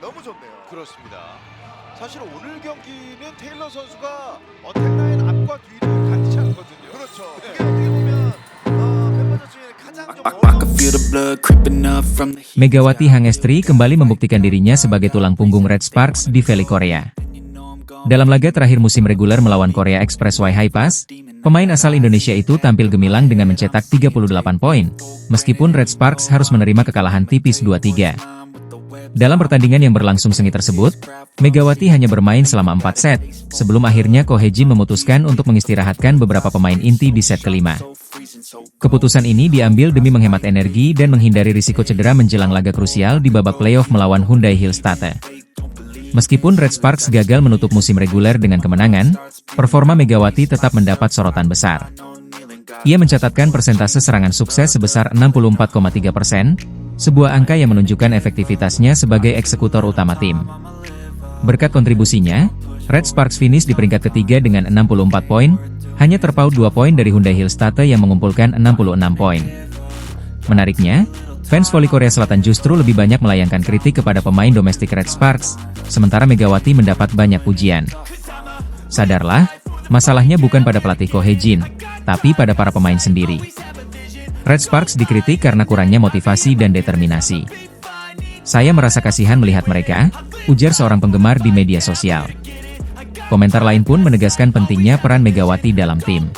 너무 좋네요. 그렇습니다. 사실 오늘 경기는 테일러 선수가 텔라인 앞과 뒤를 같이 않거든요. 그렇죠. 네. 이게 어떻게 보면 멤버들 중에 가장 좀 I can feel the blood creeping up from the heat. Megawati Hangestri kembali membuktikan dirinya sebagai tulang punggung Red Sparks di Valley Korea. Dalam laga terakhir musim reguler melawan Korea Express Y High Pass, pemain asal Indonesia itu tampil gemilang dengan mencetak 38 poin, meskipun Red Sparks harus menerima kekalahan tipis 2-3. Dalam pertandingan yang berlangsung sengit tersebut, Megawati hanya bermain selama 4 set, sebelum akhirnya Ko Hye-jin memutuskan untuk mengistirahatkan beberapa pemain inti di set kelima. Keputusan ini diambil demi menghemat energi dan menghindari risiko cedera menjelang laga krusial di babak playoff melawan Hyundai Hillstate. Meskipun Red Sparks gagal menutup musim reguler dengan kemenangan, performa Megawati tetap mendapat sorotan besar. Ia mencatatkan persentase serangan sukses sebesar 64,3%, sebuah angka yang menunjukkan efektivitasnya sebagai eksekutor utama tim. Berkat kontribusinya, Red Sparks finish di peringkat ketiga dengan 64 poin, hanya terpaut 2 poin dari Hyundai Hillstate yang mengumpulkan 66 poin. Menariknya, fans voli Korea Selatan justru lebih banyak melayangkan kritik kepada pemain domestik Red Sparks, sementara Megawati mendapat banyak pujian. Sadarlah, masalahnya bukan pada pelatih Ko Hye-jin, tapi pada para pemain sendiri. Red Sparks dikritik karena kurangnya motivasi dan determinasi. Saya merasa kasihan melihat mereka, ujar seorang penggemar di media sosial. Komentar lain pun menegaskan pentingnya peran Megawati dalam tim.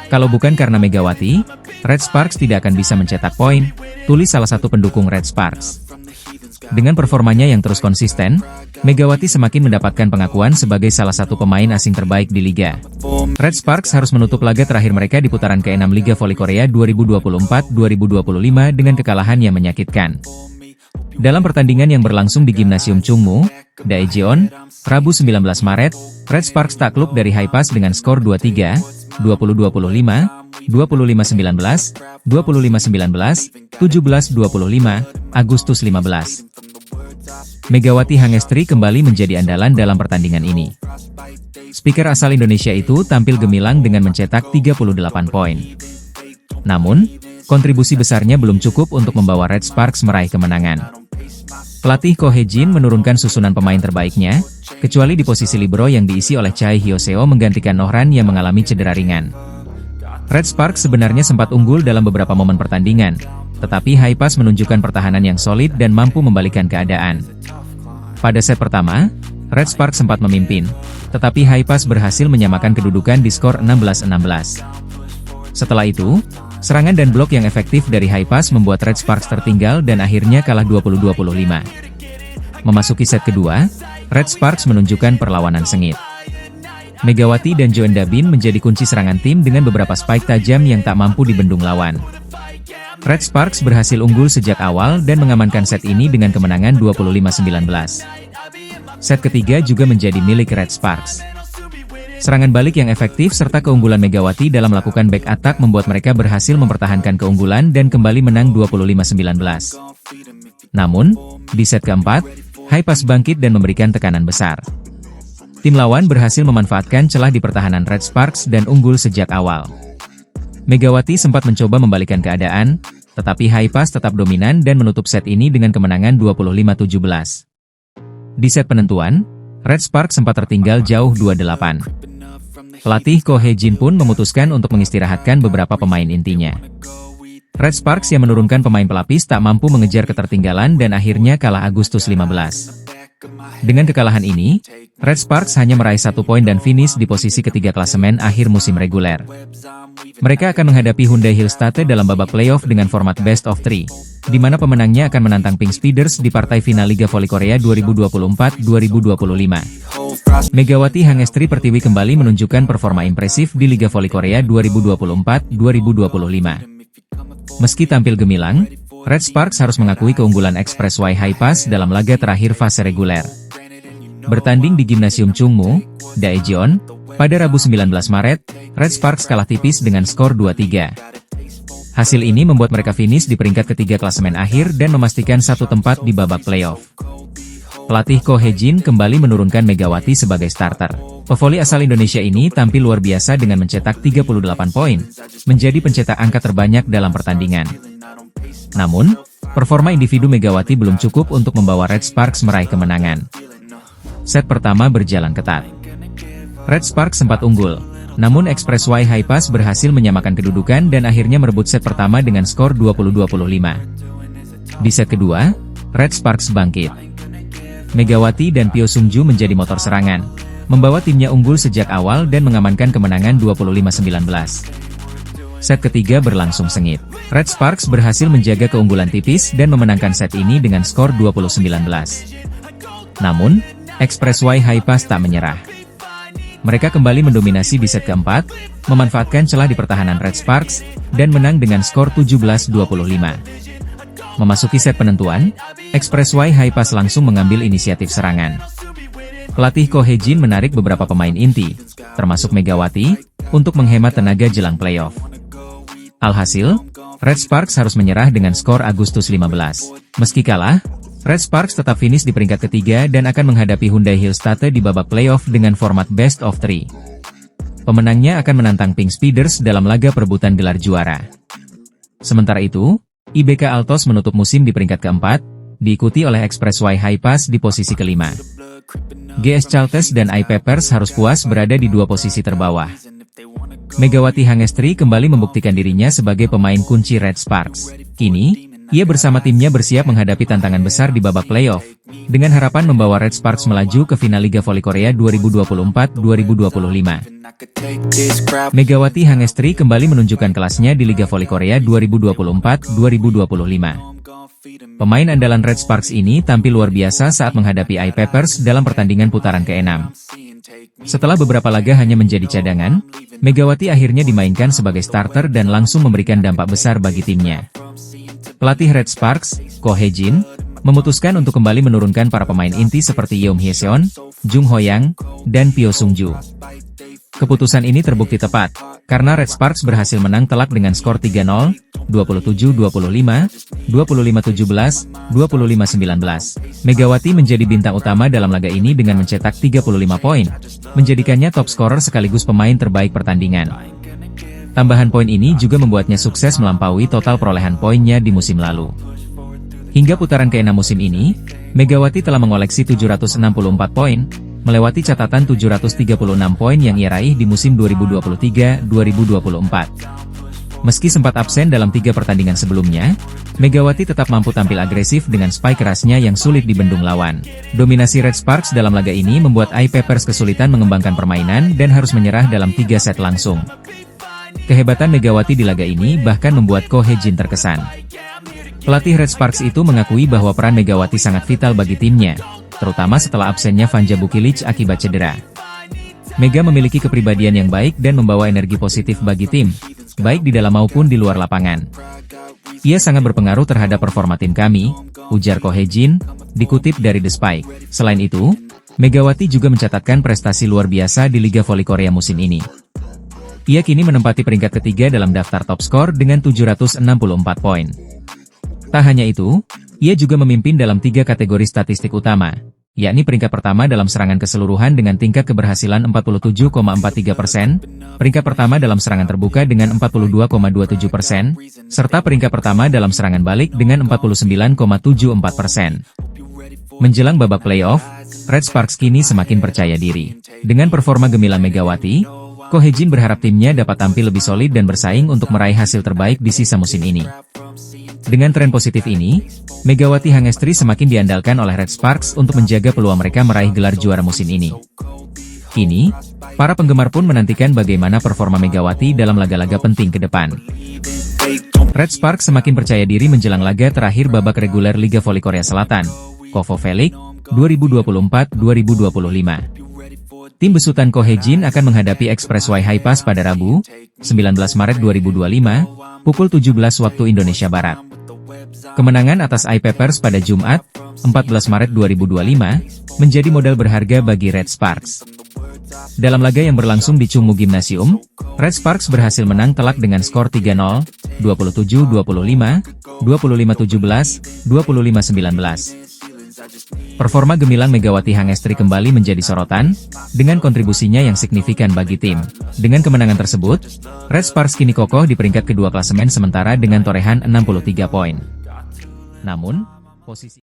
Kalau bukan karena Megawati, Red Sparks tidak akan bisa mencetak poin, tulis salah satu pendukung Red Sparks. Dengan performanya yang terus konsisten, Megawati semakin mendapatkan pengakuan sebagai salah satu pemain asing terbaik di liga. Red Sparks harus menutup laga terakhir mereka di putaran ke-6 Liga Voli Korea 2024-2025 dengan kekalahan yang menyakitkan. Dalam pertandingan yang berlangsung di Gimnasium Chungmu, Daejeon, Rabu 19 Maret, Red Sparks takluk dari High Pass dengan skor 2-3, 20-25, 25-19, 25-19, 17-25, Agustus 15. Megawati Hangestri kembali menjadi andalan dalam pertandingan ini. Speaker asal Indonesia itu tampil gemilang dengan mencetak 38 poin. Namun, kontribusi besarnya belum cukup untuk membawa Red Sparks meraih kemenangan. Pelatih Ko Hye-jin menurunkan susunan pemain terbaiknya, kecuali di posisi libero yang diisi oleh Choi Hyo-seo menggantikan Nohran yang mengalami cedera ringan. Red Sparks sebenarnya sempat unggul dalam beberapa momen pertandingan, tetapi High Pass menunjukkan pertahanan yang solid dan mampu membalikan keadaan. Pada set pertama, Red Sparks sempat memimpin, tetapi High Pass berhasil menyamakan kedudukan di skor 16-16. Setelah itu, serangan dan blok yang efektif dari High Pass membuat Red Sparks tertinggal dan akhirnya kalah 20-25. Memasuki set kedua, Red Sparks menunjukkan perlawanan sengit. Megawati dan Jo Eun-dabin menjadi kunci serangan tim dengan beberapa spike tajam yang tak mampu dibendung lawan. Red Sparks berhasil unggul sejak awal dan mengamankan set ini dengan kemenangan 25-19. Set ketiga juga menjadi milik Red Sparks. Serangan balik yang efektif serta keunggulan Megawati dalam melakukan back attack membuat mereka berhasil mempertahankan keunggulan dan kembali menang 25-19. Namun, di set keempat, High Pass bangkit dan memberikan tekanan besar. Tim lawan berhasil memanfaatkan celah di pertahanan Red Sparks dan unggul sejak awal. Megawati sempat mencoba membalikan keadaan, tetapi High Pass tetap dominan dan menutup set ini dengan kemenangan 25-17. Di set penentuan, Red Sparks sempat tertinggal jauh 2-8. Pelatih Ko Hye-jin pun memutuskan untuk mengistirahatkan beberapa pemain intinya. Red Sparks yang menurunkan pemain pelapis tak mampu mengejar ketertinggalan dan akhirnya kalah Agustus 15. Dengan kekalahan ini, Red Sparks hanya meraih 1 poin dan finish di posisi ketiga klasemen akhir musim reguler. Mereka akan menghadapi Hyundai Hillstate dalam babak playoff dengan format best of 3, di mana pemenangnya akan menantang Pink Speeders di partai final Liga Voli Korea 2024-2025. Megawati Hangestri Pertiwi kembali menunjukkan performa impresif di Liga Voli Korea 2024-2025. Meski tampil gemilang, Red Sparks harus mengakui keunggulan Express Y High Pass dalam laga terakhir fase reguler. Bertanding di Gimnasium Chungmu, Daejeon, pada Rabu 19 Maret, Red Sparks kalah tipis dengan skor 2-3. Hasil ini membuat mereka finish di peringkat ketiga klasemen akhir dan memastikan satu tempat di babak playoff. Pelatih Ko Hye-jin kembali menurunkan Megawati sebagai starter. Pevoli asal Indonesia ini tampil luar biasa dengan mencetak 38 poin, menjadi pencetak angka terbanyak dalam pertandingan. Namun, Performa individu Megawati belum cukup untuk membawa Red Sparks meraih kemenangan. Set pertama berjalan ketat. Red Sparks sempat unggul, namun Express Y High Pass berhasil menyamakan kedudukan dan akhirnya merebut set pertama dengan skor 20-25. Di set kedua, Red Sparks bangkit. Megawati dan Pyo Sungju menjadi motor serangan, membawa timnya unggul sejak awal dan mengamankan kemenangan 25-19. Set ketiga berlangsung sengit. Red Sparks berhasil menjaga keunggulan tipis dan memenangkan set ini dengan skor 20-19. Namun, Express Y High Pass tak menyerah. Mereka kembali mendominasi di set keempat, memanfaatkan celah di pertahanan Red Sparks, dan menang dengan skor 17-25. Memasuki set penentuan, Express Y High Pass langsung mengambil inisiatif serangan. Pelatih Ko Hye-jin menarik beberapa pemain inti, termasuk Megawati, untuk menghemat tenaga jelang playoff. Alhasil, Red Sparks harus menyerah dengan skor Agustus 15. Meski kalah, Red Sparks tetap finish di peringkat ketiga dan akan menghadapi Hyundai Hillstate di babak playoff dengan format best of 3. Pemenangnya akan menantang Pink Speeders dalam laga perebutan gelar juara. Sementara itu, IBK Altos menutup musim di peringkat keempat, diikuti oleh Express Y High Pass di posisi kelima. GS Chalters dan I Peppers harus puas berada di dua posisi terbawah. Megawati Hangestri kembali membuktikan dirinya sebagai pemain kunci Red Sparks. Kini, ia bersama timnya bersiap menghadapi tantangan besar di babak playoff, dengan harapan membawa Red Sparks melaju ke final Liga Voli Korea 2024-2025. Megawati Hangestri kembali menunjukkan kelasnya di Liga Voli Korea 2024-2025. Pemain andalan Red Sparks ini tampil luar biasa saat menghadapi I Peppers dalam pertandingan putaran ke-6. Setelah beberapa laga hanya menjadi cadangan, Megawati akhirnya dimainkan sebagai starter dan langsung memberikan dampak besar bagi timnya. Pelatih Red Sparks, Ko Hye-jin, memutuskan untuk kembali menurunkan para pemain inti seperti Yeom Hye-seon, Jung Ho-yang, dan Pyo Sungju. Keputusan ini terbukti tepat, karena Red Sparks berhasil menang telak dengan skor 3-0, 27-25, 25-17, 25-19. Megawati menjadi bintang utama dalam laga ini dengan mencetak 35 poin, menjadikannya top scorer sekaligus pemain terbaik pertandingan. Tambahan poin ini juga membuatnya sukses melampaui total perolehan poinnya di musim lalu. Hingga putaran ke-6 musim ini, Megawati telah mengoleksi 764 poin, melewati catatan 736 poin yang ia raih di musim 2023-2024. Meski sempat absen dalam 3 pertandingan sebelumnya, Megawati tetap mampu tampil agresif dengan spike kerasnya yang sulit dibendung lawan. Dominasi Red Sparks dalam laga ini membuat I Peppers kesulitan mengembangkan permainan dan harus menyerah dalam 3 set langsung. Kehebatan Megawati di laga ini bahkan membuat Ko Hye-jin terkesan. Pelatih Red Sparks itu mengakui bahwa peran Megawati sangat vital bagi timnya, terutama setelah absennya Vanja Bukilic akibat cedera. Mega memiliki kepribadian yang baik dan membawa energi positif bagi tim, baik di dalam maupun di luar lapangan. Ia sangat berpengaruh terhadap performa tim kami, ujar Ko Hye-jin, dikutip dari The Spike. Selain itu, Megawati juga mencatatkan prestasi luar biasa di Liga Voli Korea musim ini. Ia kini menempati peringkat ketiga dalam daftar top skor dengan 764 poin. Tak hanya itu, ia juga memimpin dalam 3 kategori statistik utama, yakni peringkat pertama dalam serangan keseluruhan dengan tingkat keberhasilan 47,43%, peringkat pertama dalam serangan terbuka dengan 42,27%, serta peringkat pertama dalam serangan balik dengan 49,74%. Menjelang babak playoff, Red Sparks kini semakin percaya diri. Dengan performa gemilang Megawati, Ko Hye-jin berharap timnya dapat tampil lebih solid dan bersaing untuk meraih hasil terbaik di sisa musim ini. Dengan tren positif ini, Megawati Hangestri semakin diandalkan oleh Red Sparks untuk menjaga peluang mereka meraih gelar juara musim ini. Kini, para penggemar pun menantikan bagaimana performa Megawati dalam laga-laga penting ke depan. Red Sparks semakin percaya diri menjelang laga terakhir babak reguler Liga Voli Korea Selatan, KOVO V-League 2024-2025. Tim besutan Ko Hye-jin akan menghadapi Express Y High Pass pada Rabu, 19 Maret 2025, pukul 17 waktu Indonesia Barat. Kemenangan atas I Peppers pada Jumat, 14 Maret 2025, menjadi modal berharga bagi Red Sparks. Dalam laga yang berlangsung di Chungmu Gymnasium, Red Sparks berhasil menang telak dengan skor 3-0, 27-25, 25-17, 25-19. Performa gemilang Megawati Hangestri kembali menjadi sorotan, dengan kontribusinya yang signifikan bagi tim. Dengan kemenangan tersebut, Red Sparks kini kokoh di peringkat kedua klasemen sementara dengan torehan 63 poin. Namun, posisi